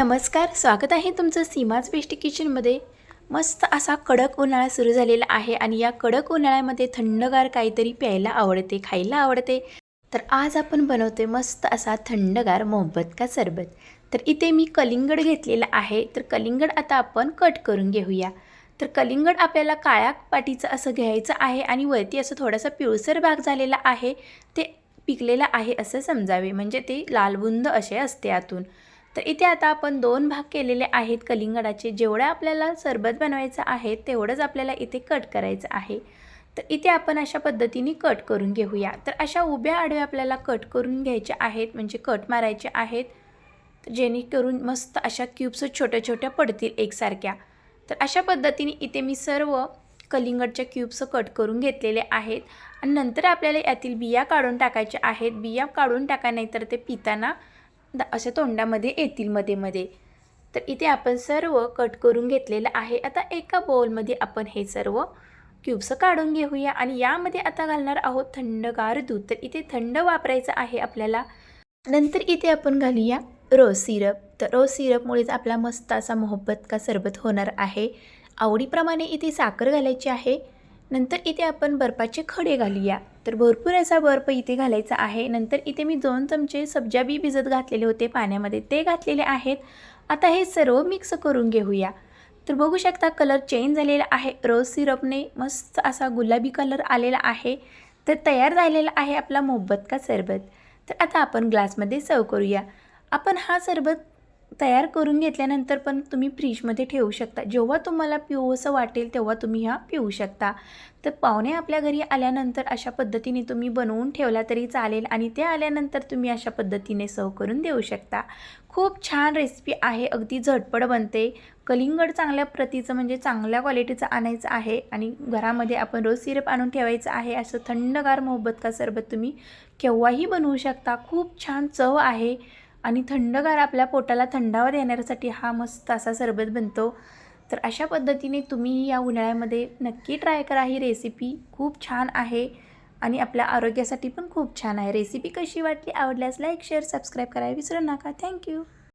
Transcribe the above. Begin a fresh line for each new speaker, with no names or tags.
नमस्कार, स्वागत आहे तुमचं सीमाज बेस्ट किचनमध्ये। मस्त असा कडक उन्हाळा सुरू झालेला आहे आणि या कडक उन्हाळ्यामध्ये थंडगार काहीतरी प्यायला आवडते, खायला आवडते। तर आज आपण बनवतोय मस्त असा थंडगार मोहब्बत का सरबत। तर इथे मी कलिंगड घेतलेला आहे। तर कलिंगड आता आपण कट करून घेऊया। तर कलिंगड आपल्याला काळ्या पाटीचं असं घ्यायचं आहे आणि वरती असं थोडासा पिवळसर भाग झालेला आहे, ते पिकलेला आहे असं समजावे, म्हणजे ते लालबुंद असे असते आतून। तर इथे आता आपण दोन भाग केलेले आहेत कलिंगडाचे। जेवढं आपल्याला सरबत बनवायचं आहे तेवढंच आपल्याला इथे कट करायचं आहे। तर इथे आपण अशा पद्धतीने कट करून घेऊया। तर अशा उभ्या आडव्या आपल्याला कट करून घ्यायचे आहेत, म्हणजे कट मारायचे आहेत, जेणेकरून मस्त अशा क्यूब्स छोट्या छोट्या पडतील एकसारख्या। तर अशा पद्धतीने इथे मी सर्व कलिंगडच्या क्यूब्स कट करून घेतलेले आहेत आणि नंतर आपल्याला यातील बिया काढून टाकायच्या आहेत। बिया काढून टाका, नाहीतर ते पिताना अशा तोंडामध्ये येतील मध्ये मध्ये। तर इथे आपण सर्व कट करून घेतलेलं आहे। आता एका बाउलमध्ये आपण हे सर्व क्यूब्स काढून घेऊया आणि यामध्ये आता घालणार आहोत थंडगार दूध। तर इथे थंड वापरायचं आहे आपल्याला। नंतर इथे आपण घालूया रोज सिरप। तर रोज सिरपमुळेच आपला मस्त असा मोहब्बत का सरबत होणार आहे। आवडीप्रमाणे इथे साखर घालायची आहे। नंतर इथे आपण बर्फाचे खडे घालूया। तर भरपूर असा बर्फ इथे घालायचा आहे। नंतर इथे मी 2 चमचे सब्जा बी भिजत घातलेले होते पाण्यामध्ये, ते घातलेले आहेत। आता हे सर्व मिक्स करून घेऊया। तर बघू शकता कलर चेंज झालेला आहे, रोज सिरपने मस्त असा गुलाबी कलर आलेला आहे। तर तयार झालेला आहे आपला मोहब्बत का सरबत। तर आता आपण ग्लासमध्ये सर्व करूया। आपण हा सरबत तयार करून घेतल्यानंतर पण तुम्ही फ्रीजमध्ये ठेवू शकता। जेव्हा तुम्हाला पिऊसं वाटेल तेव्हा तुम्ही हा पिऊ शकता। तर पाहुणे आपल्या घरी आल्यानंतर अशा पद्धतीने तुम्ही बनवून ठेवला तरी चालेल आणि ते आल्यानंतर तुम्ही अशा पद्धतीने सर्व करून देऊ शकता। खूप छान रेसिपी आहे, अगदी झटपट बनते। कलिंगड चांगल्या प्रतीचं, म्हणजे चांगल्या क्वालिटीचं आणायचं आहे आणि घरामध्ये आपण रोज सिरप आणून ठेवायचं आहे। असं थंडगार मोहब्बत का सरबत तुम्ही केव्हाही बनवू शकता। खूप छान चव आहे आणि थंडगार आपल्या पोटाला थंडावा देण्यासाठी हा मस्त असा सरबत बनतो। तर अशा पद्धतीने तुम्ही या उन्हाळ्यामध्ये नक्की ट्राय करा। ही रेसिपी खूप छान आहे आणि आपल्या आरोग्यासाठी पण खूप छान आहे। रेसिपी कशी वाटली, आवडल्यास लाईक शेअर सबस्क्राईब करायला विसरू नका। थँक्यू।